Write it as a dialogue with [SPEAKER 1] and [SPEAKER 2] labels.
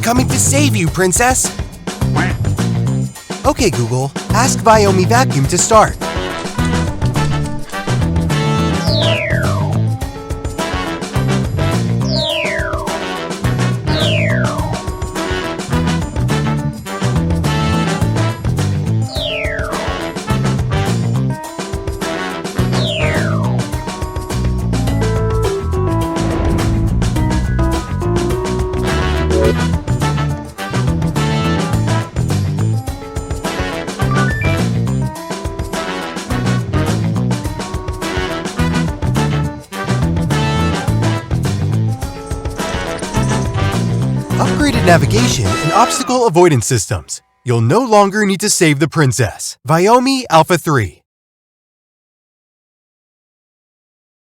[SPEAKER 1] coming to save you, princess! Okay, Google, ask Viomi vacuum to start. Upgraded navigation and obstacle avoidance systems. You'll no longer need to save the princess. Viomi Alpha 3.